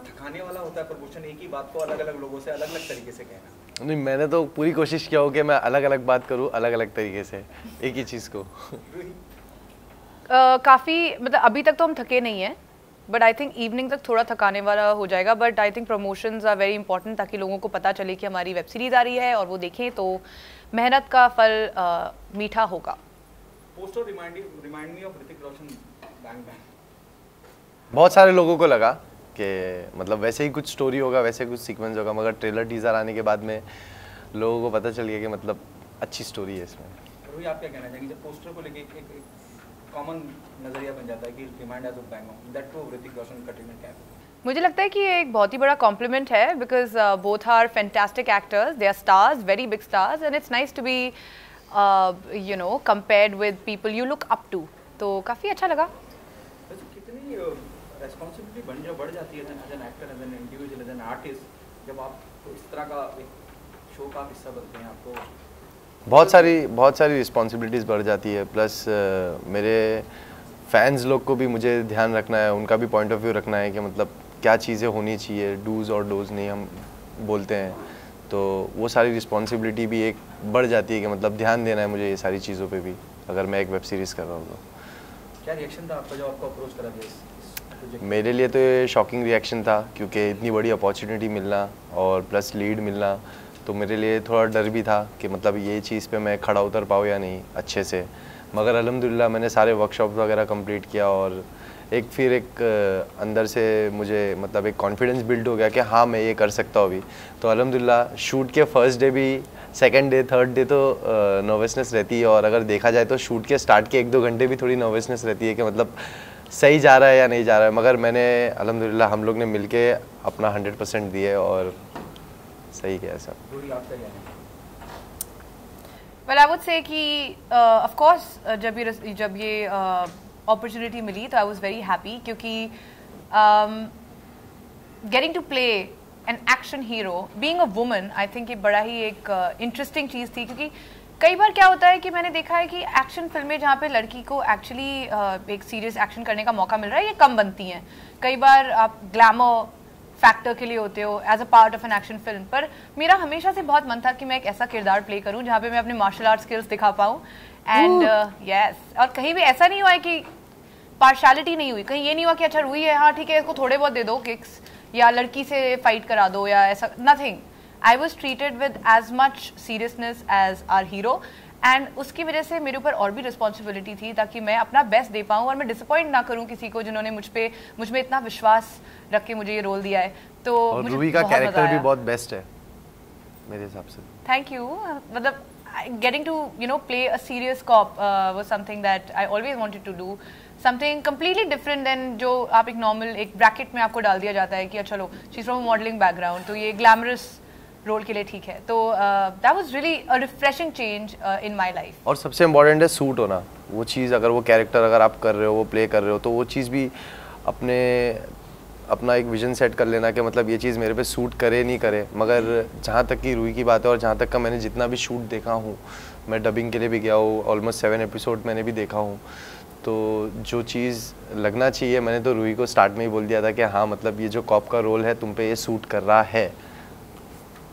थकाने वाला होता है प्रमोशन, एक ही बात को अलग अलग लोगों से अलग अलग तरीके से कहना? नहीं, मैंने तो पूरी कोशिश किया हो कि मैं अलग अलग बात करूँ, अलग अलग तरीके से एक ही चीज़ को। काफ़ी मतलब अभी तक तो हम थके नहीं हैं, बट आई थिंक इवनिंग तक थोड़ा थकाने वाला हो जाएगा। But I think promotions are very important, ताकि लोगों को पता चले कि हमारी वेब सीरीज़ आ रही है और वो देखें, तो मेहनत का फल मीठा होगा। Poster remind me of Hrithik Roshan, bang bang. बहुत सारे लोगों को लगा कि मतलब वैसे ही कुछ स्टोरी होगा, वैसे कुछ सीक्वेंस होगा, मगर ट्रेलर टीजर आने के बाद में लोगों को पता चल गया कि मतलब अच्छी स्टोरी है इसमें। रोही, आप क्या कहना चाहेंगे? जब पोस्टर को लेके एक कॉमन नजरिया बन जाता है कि remind us of Bang Bang, that too Hrithik Roshan, Katrina Kaif. मुझे लगता है कि ये एक बहुत ही बड़ा कॉम्प्लीमेंट है, because both are fantastic actors, they are stars, very big stars, and it's nice to be you know compared with people you look up to, तो काफ़ी अच्छा लगा। कितनी रिस्पॉन्सिबिलिटी बढ़ जाती है as an actor, as an individual, as an artist, जब आप इस तरह का एक शो का हिस्सा बनते हैं? आपको बहुत सारी रिस्पॉन्सिबिलिटीज़ बढ़ जाती है, प्लस मेरे फैंस लोग को भी मुझे ध्यान रखना है, उनका भी पॉइंट ऑफ व्यू रखना है कि मतलब क्या चीज़ें होनी चाहिए, डूज़ और डोज़ नहीं हम बोलते हैं, तो वो सारी रिस्पॉन्सिबिलिटी भी एक बढ़ जाती है कि मतलब ध्यान देना है मुझे ये सारी चीज़ों पे भी, अगर मैं एक वेब सीरीज़ कर रहा हूँ तो। क्या रिएक्शन था आपका जब आपको अप्रोच करा गया इस प्रोजेक्ट? मेरे लिए तो ये शॉकिंग रिएक्शन था, क्योंकि इतनी बड़ी अपॉर्चुनिटी मिलना और प्लस लीड मिलना, तो मेरे लिए थोड़ा डर भी था कि मतलब ये चीज़ पे मैं खड़ा उतर पाऊँ या नहीं अच्छे से, मगर अल्हम्दुलिल्लाह मैंने सारे वर्कशॉप वगैरह कंप्लीट किया और फिर एक अंदर से मुझे मतलब एक कॉन्फिडेंस बिल्ड हो गया कि हाँ मैं ये कर सकता हूँ अभी। तो अल्हम्दुलिल्लाह शूट के फर्स्ट डे भी, सेकंड डे, थर्ड डे तो नर्वसनेस रहती है, और अगर देखा जाए तो शूट के स्टार्ट के 1-2 घंटे भी थोड़ी नर्वसनेस रहती है कि मतलब सही जा रहा है या नहीं जा रहा है, मगर मैंने अल्हम्दुलिल्लाह हम लोग ने मिलके अपना 100% दिए और सही किया सब। वेल आई वुड से कि ऑफ कोर्स जब ये अपॉर्चुनिटी मिली तो आई वाज वेरी हैप्पी, क्योंकि getting to play an action hero being a woman, I think ये बड़ा ही एक इंटरेस्टिंग चीज़ थी, क्योंकि कई बार क्या होता है कि मैंने देखा है कि एक्शन फिल्में जहाँ पे लड़की को एक्चुअली एक सीरियस एक्शन करने का मौका मिल रहा है, ये कम बनती हैं। कई बार आप ग्लैमर फैक्टर के लिए होते हो as a part of an action film, पर मेरा हमेशा से बहुत मन था कि मैं एक ऐसा किरदार प्ले करूं जहाँ पे मैं अपने मार्शल आर्ट स्किल्स दिखा पाऊँ, एंड यस, और कहीं भी ऐसा नहीं हुआ है कि पार्शलिटी नहीं हुई, कहीं ये नहीं हुआ कि अच्छा रूही है, हाँ ठीक है इसको थोड़े बहुत दे दो किक्स, या लड़की से फाइट करा दो, या ऐसा, nothing. I was treated with as much seriousness as our hero, and उसकी वजह से मेरे ऊपर और भी रिस्पॉन्सिबिलिटी थी, ताकि मैं अपना बेस्ट दे पाऊँ और मैं डिसअपॉइंट ना करूँ किसी को जिन्होंने मुझ में इतना विश्वास रख के मुझे ये रोल दिया है। तो और रूही का कैरेक्टर भी बहुत बेस्ट है मेरे हिसाब से। Thank you. मतलब getting to play a serious cop was something that I always wanted to do, something completely different than जो आप एक normal एक bracket में आपको डाल दिया जाता है कि चलो she's from a modeling background, तो ये glamorous रोल के लिए ठीक है। तो that was really a refreshing change in my life। और सबसे इम्पोर्टेंट है सूट होना, वो चीज़ अगर वो कैरेक्टर अगर आप कर रहे हो, वो प्ले कर रहे हो, तो वो चीज़ भी अपना एक विजन सेट कर लेना कि मतलब ये चीज़ मेरे पे सूट करे नहीं करे। मगर जहाँ तक की रूही की बात है और जहाँ तक का मैंने जितना भी शूट देखा हूँ, मैं डबिंग के लिए भी गया हूँ, ऑलमोस्ट 7 एपिसोड मैंने भी देखा हूँ, तो जो चीज़ लगना चाहिए, मैंने तो रूही को स्टार्ट में ही बोल दिया था कि हाँ मतलब ये जो कॉप का रोल है तुम पे ये सूट कर रहा है।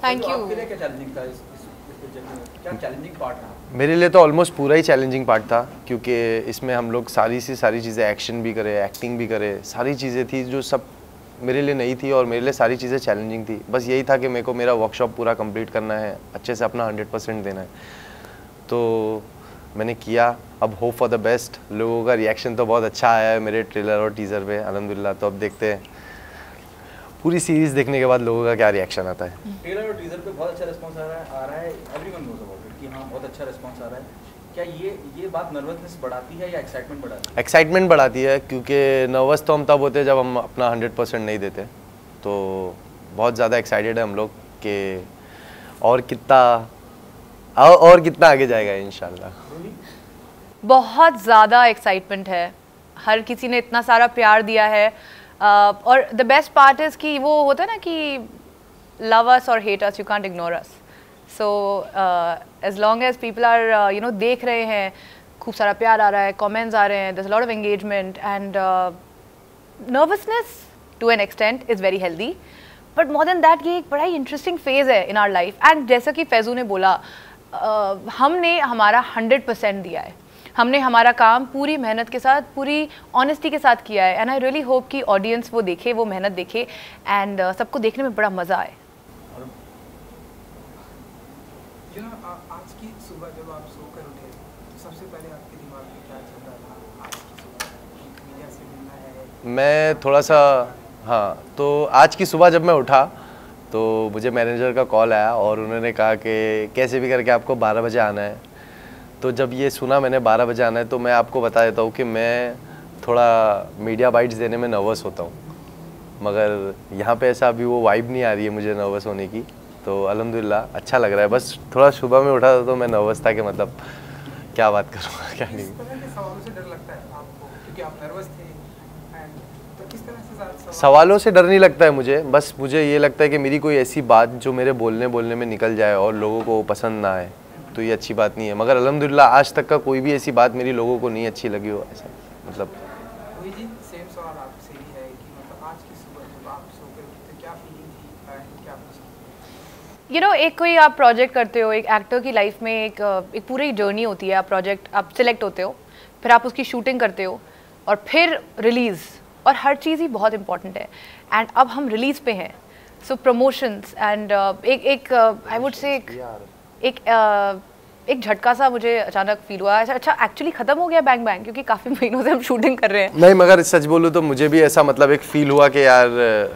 Thank you. आपके लिए क्या चैलेंजिंग था इस प्रोजेक्ट में? क्या चैलेंजिंग पार्ट था? मेरे लिए तो ऑलमोस्ट पूरा ही चैलेंजिंग पार्ट था, क्योंकि इसमें हम लोग सारी चीज़ें, एक्शन भी करे, एक्टिंग भी करे, सारी चीज़ें थी जो सब मेरे लिए नई थी और मेरे लिए सारी चीज़ें चैलेंजिंग थी। बस यही था कि मेरे को मेरा वर्कशॉप पूरा कंप्लीट करना है, अच्छे से अपना 100% देना है, तो मैंने किया। अब होप फॉर द बेस्ट। लोगों का रिएक्शन तो बहुत अच्छा आया है मेरे ट्रेलर और टीज़र पे, अल्हम्दुलिल्लाह। तो अब देखते हैं पूरी सीरीज़ देखने के बाद लोगों का क्या रिएक्शन आता है। ट्रेलर और टीज़र पे बहुत अच्छा रिस्पॉन्स आ रहा है, एवरीवन नोज अबाउट इट कि हाँ बहुत अच्छा रिस्पॉन्स आ रहा है। क्या ये बात नर्वसनेस बढ़ाती है या एक्साइटमेंट बढ़ाती है? एक्साइटमेंट बढ़ाती है, क्योंकि नर्वस तो हम तब होते हैं जब हम अपना 100% नहीं देते, तो बहुत ज़्यादा एक्साइटेड है हम लोग कि और कितना आगे जाएगा इंशाल्लाह। बहुत ज़्यादा एक्साइटमेंट है, हर किसी ने इतना सारा प्यार दिया है, और द बेस्ट पार्ट इज़ कि वो होता है ना कि लव अस और hate us, you can't ignore us. So as long as people are देख रहे हैं, खूब सारा प्यार आ रहा है, कमेंट्स आ रहे हैं, there is a lot of engagement, and nervousness to an extent is very healthy, but more than that ये एक बड़ा ही इंटरेस्टिंग फेज़ है इन आवर लाइफ। एंड जैसा कि फैज़ू ने बोला, हमने हमारा 100% दिया है, हमने हमारा काम पूरी मेहनत के साथ, पूरी ऑनेस्टी के साथ किया है। एंड आई रियली होप कि ऑडियंस वो देखे, वो मेहनत देखे, एंड सबको देखने में बड़ा मज़ा आए। आज की सुबह जब आप सोकर उठे तो सबसे पहले आपके दिमाग में क्या चल रहा था? आज की सुबह मीडिया से मिलना है, मैं थोड़ा सा, हाँ, तो आज की सुबह जब मैं उठा तो मुझे मैनेजर का कॉल आया और उन्होंने कहा कि कैसे भी करके आपको 12 बजे आना है। तो जब ये सुना मैंने 12 बजे आना है, तो मैं आपको बता देता हूँ कि मैं थोड़ा मीडिया बाइट्स देने में नर्वस होता हूँ, मगर यहाँ पे ऐसा अभी वो वाइब नहीं आ रही है मुझे नर्वस होने की। तो अल्हम्दुलिल्लाह अच्छा लग रहा है। बस थोड़ा सुबह में उठा था तो मैं नर्वस था कि मतलब क्या बात करूँगा क्या नहीं। किस तरह के सवालों से डर लगता है आपको, क्योंकि आप नर्वस थे, एंड तो किस तरह से सवालों से डर नहीं लगता है मुझे, बस मुझे ये लगता है कि मेरी कोई ऐसी बात जो मेरे बोलने में निकल जाए और लोगों को पसंद ना आए तो ये अच्छी बात नहीं है। मगर अल्हम्दुलिल्लाह आज तक का कोई भी ऐसी बात मेरी लोगों को नहीं अच्छी लगी हो, ऐसा मतलब। जी सेम सवाल आपसे भी है कि मतलब आज की सुबह जब आप सोकर उठे तो क्या फीलिंग थी एंड क्या यू नो, एक कोई आप प्रोजेक्ट करते हो, एक एक्टर की लाइफ में एक पूरी जर्नी होती है। आप प्रोजेक्ट, आप सिलेक्ट होते हो, फिर आप उसकी शूटिंग करते हो और फिर रिलीज़, और हर चीज़ ही बहुत इंपॉर्टेंट है। एंड अब हम रिलीज़ पे हैं, सो प्रमोशंस एंड एक आई वुड से एक झटका सा मुझे अचानक फील हुआ। अच्छा एक्चुअली ख़त्म हो गया बैंग बैंग, क्योंकि काफ़ी महीनों से हम शूटिंग कर रहे हैं। नहीं, मगर सच बोलूँ तो मुझे भी ऐसा मतलब एक फील हुआ कि यार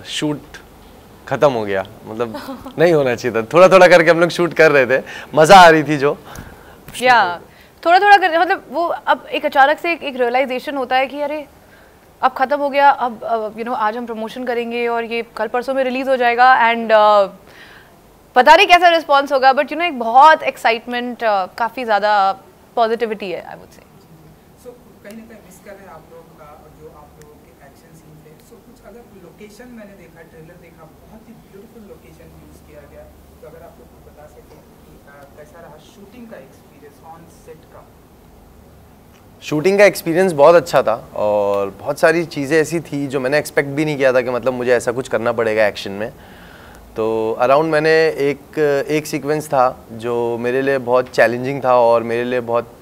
शूट ख़त्म हो गया, मतलब नहीं होना चाहिए था। थोड़ा थोड़ा करके हम लोग शूट कर रहे थे, मज़ा आ रही थी जो, या थोड़ा थोड़ा कर, मतलब वो अब एक अचानक से एक रियलाइजेशन होता है कि अरे अब ख़त्म हो गया, अब यू नो आज हम प्रमोशन करेंगे और ये कल परसों में रिलीज़ हो जाएगा। एंड पता नहीं कैसा रिस्पॉन्स होगा, बट यू नो एक बहुत एक्साइटमेंट, काफ़ी ज़्यादा पॉजिटिविटी है आई वुड से। सो कहीं ना कहीं मिस कर रहे हैं आप लोग का जो आप लोगों के एक्शन सीन थे। सो कुछ अगर लोकेशन मैंने देखा, ट्रेलर देखा, बहुत ही ब्यूटीफुल लोकेशन यूज़ किया गया, तो अगर आप लोग को बता सकें कि कैसा रहा शूटिंग का एक्सपीरियंस ऑन सेट का? शूटिंग का एक्सपीरियंस बहुत अच्छा था और बहुत सारी चीज़ें ऐसी थी जो मैंने एक्सपेक्ट भी नहीं किया था कि मतलब मुझे ऐसा कुछ करना पड़ेगा एक्शन में। तो अराउंड मैंने एक सीक्वेंस था जो मेरे लिए बहुत चैलेंजिंग था और मेरे लिए बहुत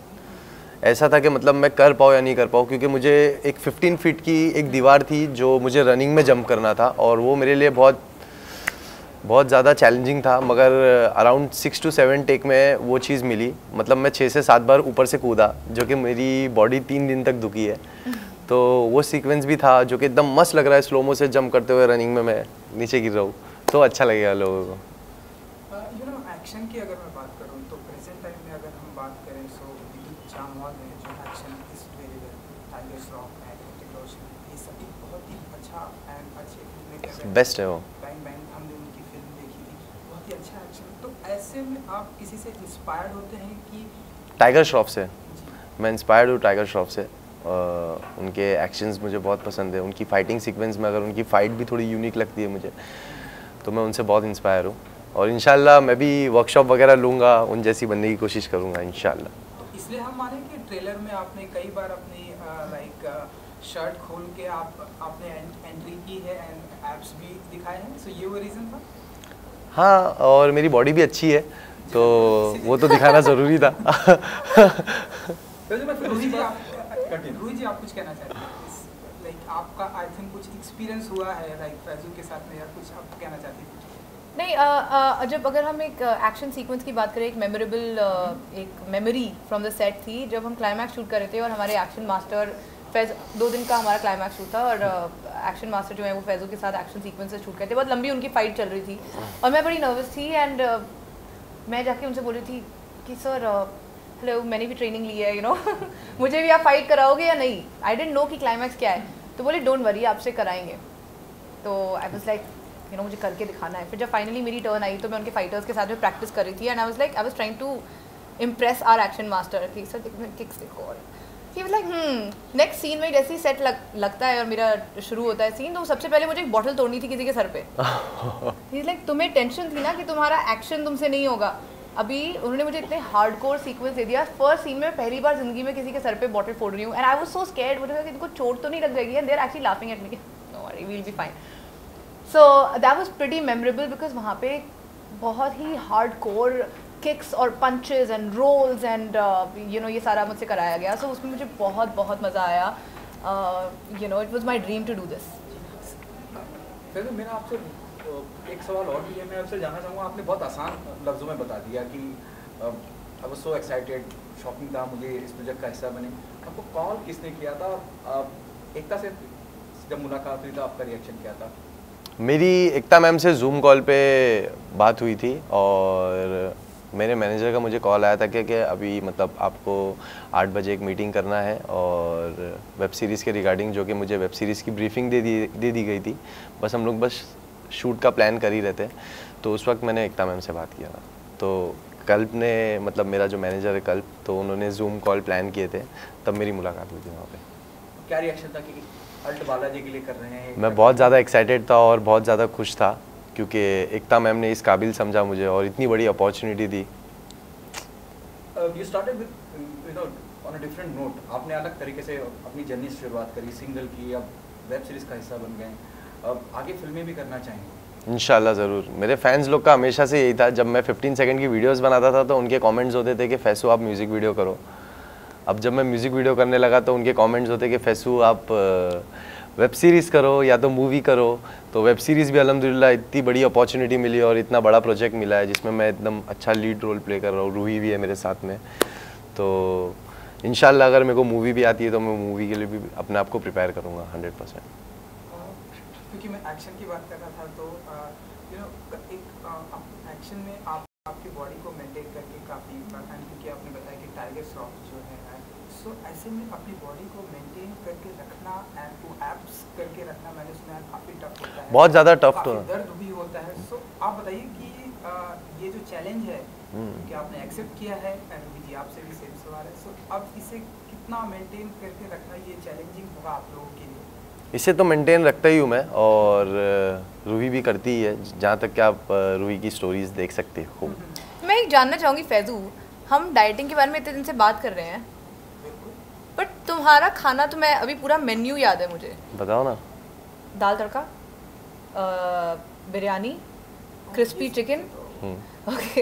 ऐसा था कि मतलब मैं कर पाऊँ या नहीं कर पाऊँ, क्योंकि मुझे एक 15 फीट की एक दीवार थी जो मुझे रनिंग में जंप करना था और वो मेरे लिए बहुत ज़्यादा चैलेंजिंग था। मगर अराउंड 6 to 7 टेक में वो चीज़ मिली, मतलब मैं 6 से 7 बार ऊपर से कूदा, जो कि मेरी बॉडी 3 दिन तक दुखी है। तो वो सीक्वेंस भी था जो कि एकदम मस्त लग रहा है, स्लोमो से जंप करते हुए रनिंग में मैं नीचे गिर रहा हूँ, तो अच्छा लगेगा लोगों को। यू नो एक्शन की अगर मैं बात करूँ तो प्रेजेंट टाइम में अगर हम बात करें सो विद्युत जामवाल है जो action is very well, tiger Shroff है, ऋतिक रोशन, ये सभी बहुत ही अच्छा एंड अच्छे फिल्में कर रहे हैं। बेस्ट है वो। बैंग बैंग हमने उनकी फिल्म देखी थी, बहुत ही अच्छा एक्शन। तो ऐसे में आप किसी से इंस्पायर्ड होते हैं कि? टाइगर श्रॉफ से मैं इंस्पायर्ड हूँ, टाइगर श्रॉफ से। उनके एक्शंस मुझे बहुत पसंद है, उनकी फाइटिंग सीक्वेंस में अगर उनकी फ़ाइट भी थोड़ी यूनिक लगती है मुझे, तो मैं उनसे बहुत इंस्पायर हूँ और इंशाल्लाह मैं भी वर्कशॉप वगैरह लूँगा, उन जैसी बनने की कोशिश करूँगा इंशाल्लाह। तो इसलिए हम माने कि ट्रेलर में आपने कई बार अपनी लाइक शर्ट खोल के आपने एंट्री की है एंड एब्स भी दिखाए हैं, सो ये वो रीज़न था? हाँ, और मेरी बॉडी भी अच्छी है तो वो तो दिखाना ज़रूरी था। रूही जी आप कुछ कहना चाहते हैं? लाइक आपका आई थिंक कुछ एक्सपीरियंस हुआ है लाइक फैजू के साथ में, या कुछ आप कहना चाहते हैं? नहीं, जब अगर हम एक एक्शन सीक्वेंस की बात करें, एक मेमोरेबल एक मेमोरी फ्रॉम द सेट थी जब हम क्लाइमैक्स शूट कर रहे थे और हमारे एक्शन मास्टर फैज 2 दिन का हमारा क्लाइमैक्स शूट था और एक्शन मास्टर जो है वो फैजू के साथ एक्शन सीक्वेंसेस शूट करते थे। बहुत लंबी उनकी फाइट चल रही थी और मैं बड़ी नर्वस थी एंड मैं जाके उनसे बोल रही थी कि सर हेलो, मैंने भी ट्रेनिंग ली है, यू नो मुझे भी आप फाइट कराओगे या नहीं? आई डेंट नो कि क्लाइमैक्स क्या है। तो बोले डोंट वरी, आपसे कराएंगे। तो I was like you know मुझे करके दिखाना है। फिर जब फाइनली मेरी टर्न आई तो मैं उनके फाइटर्स के साथ में प्रैक्टिस कर रही थी and I was trying to impress our action master कि सर किक्स देखो, और he was like next scene में जैसे ही सेट लगता है और मेरा शुरू होता है सीन, तो सबसे पहले मुझे एक बॉटल तोड़नी थी किसी के सर पे। ही इज लाइक तुम्हें टेंशन थी ना कि तुम्हारा एक्शन तुमसे नहीं होगा, अभी उन्होंने मुझे इतने हार्डकोर सीक्वेंस दे दिया। फर्स्ट सीन में पहली बार जिंदगी में किसी के सर पे बॉटल फोड़ रही हूँ and I was so scared, मुझे लगा कि इनको चोट तो नहीं लग जाएगी and they are actually laughing at me. No worry, we will be fine. So that was pretty memorable because वहाँ पे बहुत ही hardcore kicks और punches and rolls and you know ये सारा मुझसे कराया गया. So उसमें मुझे बहुत मज़ा आया. You know, it was my dream to do this. फिर मेरा आपसे एक सवाल और भी है. मैं आपसे जानना चाहूँगा, आपने बहुत आसान लफ्ज़ों में बता दिया कि I was so excited, shocking था मुझे इस प्रोजेक्ट का हिस्सा बने. आपको कॉल किसने किया था? एकता से जब मुलाकात हुई तो आपका रिएक्शन क्या था? मेरी एकता मैम से जूम कॉल पे बात हुई थी और मेरे मैनेजर का मुझे कॉल आया था कि अभी मतलब आपको 8 बजे एक मीटिंग करना है और वेब सीरीज़ के रिगार्डिंग, जो कि मुझे वेब सीरीज़ की ब्रीफिंग दे दी गई थी. बस हम लोग बस शूट का प्लान कर ही रहे थे. तो उस वक्त मैंने एकता मैम से बात किया था. तो कल्प ने, मतलब मेरा जो मैनेजर है कल्प, तो उन्होंने जूम कॉल प्लान किए थे, तब मेरी मुलाकात हुई थी वहाँ पे. क्या रिएक्शन था कि अल्ट बालाजी के लिए कर रहे हैं? मैं बहुत ज़्यादा एक्साइटेड था और बहुत ज़्यादा खुश था क्योंकि एकता मैम ने इस काबिल समझा मुझे और इतनी बड़ी opportunity the. You started with, you know, on a different note. आपने अलग तरीके से अपनी जर्नी से शुरुआत करी, सिंगल की, अब वेब सीरीज़ का हिस्सा बन गए. अब आगे फिल्में भी करना चाहेंगे? इंशाल्लाह ज़रूर. मेरे फैंस लोग का हमेशा से यही था. जब मैं 15 सेकंड की वीडियोस बनाता था तो उनके कमेंट्स होते थे कि फैसू आप म्यूज़िक वीडियो करो. अब जब मैं म्यूज़िक वीडियो करने लगा तो उनके कमेंट्स होते कि फैसू आप वेब सीरीज़ करो या तो मूवी करो. तो वेब सीरीज़ भी अल्हम्दुलिल्लाह इतनी बड़ी अपॉर्चुनिटी मिली और इतना बड़ा प्रोजेक्ट मिला है जिसमें मैं एकदम अच्छा लीड रोल प्ले कर रहा हूँ. रूही भी है मेरे साथ में. तो इंशाल्लाह अगर मेरे को मूवी भी आती है तो मैं मूवी के लिए भी अपने आप को प्रिपेयर करूँगा 100%. क्योंकि मैं एक्शन की बात कर रहा था तो यू नो एक एक्शन में आप आपकी बॉडी को मेंटेन करके काफ़ी, क्योंकि आपने बताया कि टाइगर श्रॉफ जो है, सो ऐसे में अपनी बॉडी को मेंटेन करके रखना एंड टू एप्स करके रखना, मैंने सुना है काफ़ी टफ होता है. बहुत ज़्यादा टफ तो दर्द भी होता है. सो आप बताइए कि ये जो चैलेंज है कि आपने एक्सेप्ट किया है, एंड जी आपसे भी सेम सवाल है. सो अब इसे कितना मेंटेन करके रखना ये चैलेंजिंग होगा आप लोगों के लिए? इसे तो मेंटेन रखता ही हूँ मैं और रूही भी करती ही है. जहाँ तक कि आप रूही की स्टोरीज देख सकते हो. मैं एक जानना चाहूँगी फैजू, हम डाइटिंग के बारे में इतने दिन से बात कर रहे हैं, बट तुम्हारा खाना तो मैं अभी पूरा मेन्यू याद है मुझे. बताओ ना. दाल तड़का, बिरयानी, क्रिस्पी चिकन. ओके.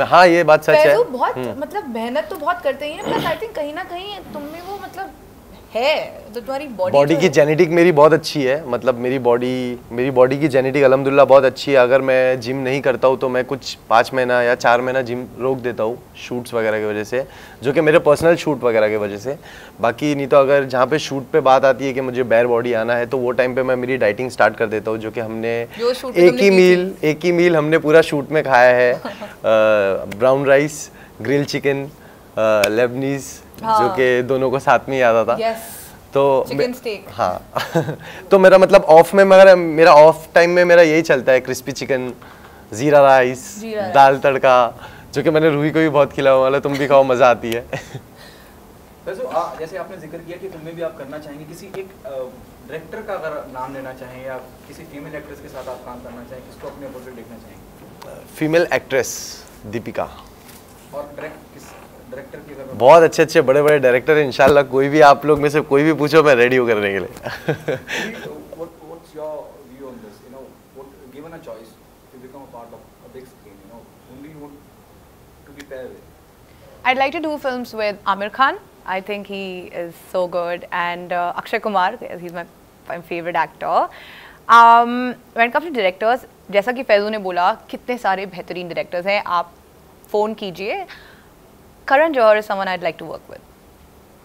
हाँ ये बात सच है. बहुत मतलब मेहनत तो बहुत करते ही हैं, बट आई थिंक कहीं ना कहीं तुम में वो मतलब है, तो तुम्हारी बॉडी की जेनेटिक मेरी बहुत अच्छी है. मतलब मेरी बॉडी की जेनेटिक अल्हम्दुलिल्लाह बहुत अच्छी है. अगर मैं जिम नहीं करता हूँ तो मैं कुछ 5 महीना या 4 महीना जिम रोक देता हूँ शूट्स वगैरह की वजह से, जो कि मेरे पर्सनल शूट वगैरह की वजह से. बाकी नहीं तो अगर जहाँ पे शूट पे बात आती है कि मुझे बेयर बॉडी आना है तो वो टाइम पे मैं मेरी डाइटिंग स्टार्ट कर देता हूँ, जो कि हमने एक ही मील हमने पूरा शूट में खाया है. Brown rice, grill chicken, Lebanese, जो कि दोनों को साथ में ही आता था. तो चिकन स्टेक. हाँ. तो मेरा मतलब ऑफ में, मगर मेरा ऑफ टाइम में मेरा यही चलता है, क्रिस्पी चिकन, जीरा राइस, दाल तड़का, जो कि मैंने रूही को भी बहुत खिलाया. वाला तुम भी खाओ, मज़ा आती है. जैसे आपने जिक्र किया कि फिल्में भी आप करना चाहेंगे, किसी एक डायरेक्टर का अगर नाम लेना चाहें या किसी फीमेल एक्ट्रेस के साथ आप काम करना चाहें, किसको अपने अपोजिट देखना चाहेंगे? Female actress Deepika. और डायरेक्टर की अगर बहुत अच्छे बड़े डायरेक्टर हैं. इंशाल्लाह कोई भी आप लोग में से कोई भी पूछो, मैं रेडी हूँ करने के लिए. What's your view on this? You know, given a choice to become a part of a big screen, you know, whom do you want to be paired with? I'd like to do films with Amir Khan. I think he is so good, and Akshay Kumar. He's my favorite actor. When it comes to directors, जैसा कि फैजू ने बोला, कितने सारे बेहतरीन directors हैं. आप phone कीजिए. Karan Johar is someone I'd like to work with,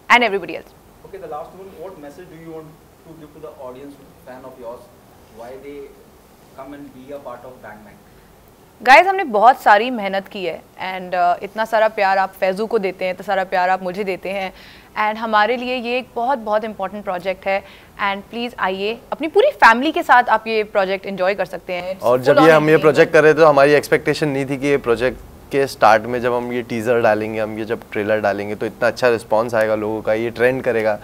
and everybody else. Okay, the last one. What message do you want to give to the audience, fan of yours, why they come and be a part of Bang Bang? Guys, हमने बहुत सारी मेहनत की है, and इतना सारा प्यार आप फैजू को देते हैं, इतना सारा प्यार आप मुझे देते हैं, and हमारे लिए ये एक बहुत important प्रोजेक्ट है. एंड प्लीज़ आइए, अपनी पूरी फैमिली के साथ आप ये प्रोजेक्ट एंजॉय कर सकते हैं. और जब हम ये प्रोजेक्ट कर रहे थे तो हमारी एक्सपेक्टेशन नहीं थी कि ये प्रोजेक्ट के स्टार्ट में जब हम ये टीज़र डालेंगे, हम ये जब ट्रेलर डालेंगे तो इतना अच्छा रिस्पांस आएगा लोगों का, ये ट्रेंड करेगा.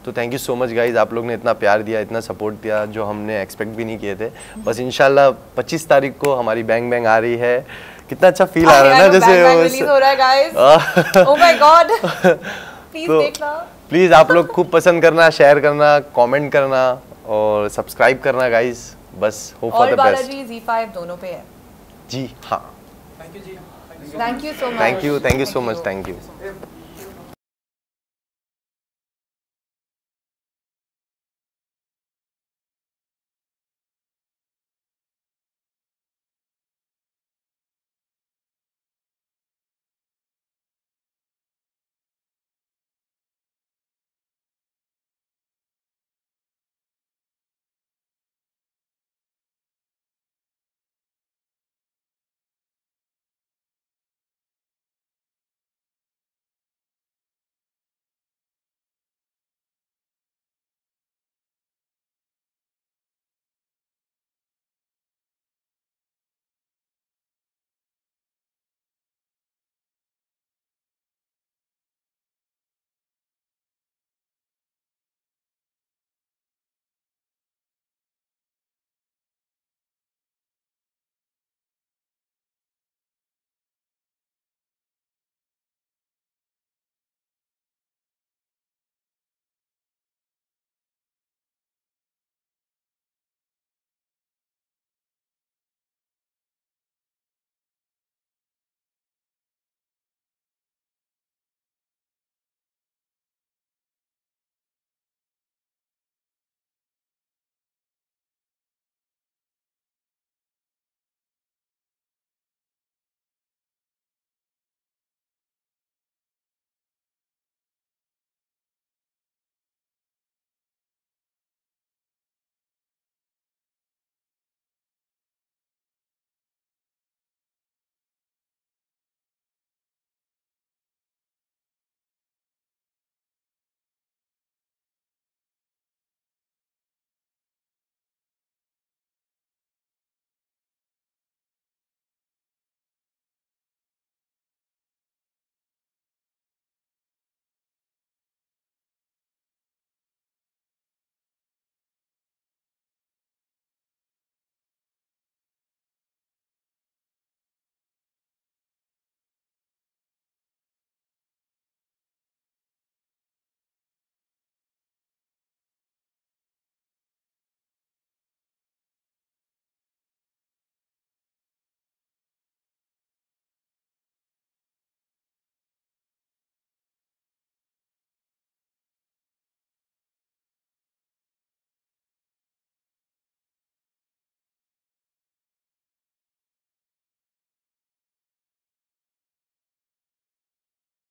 तो thank you so much guys, आप लोग ने इतना प्यार दिया, इतना सपोर्ट दिया, जो हमने एक्सपेक्ट भी नहीं किए थे. बस इंशाल्लाह 25 तारीख को हमारी बैंग बैंग आ रही है. कितना अच्छा फील आ रहा है ना, जैसे हो रहा है guys. Oh my God, please देखना. प्लीज़ आप लोग खूब पसंद करना, शेयर करना, कमेंट करना और सब्सक्राइब करना गाइज. बस होप फॉर और द बेस्ट। बालाजी ZEE5 दोनों पे है। जी हाँ, थैंक यू जी। Thank you so much. Thank you so much, thank you.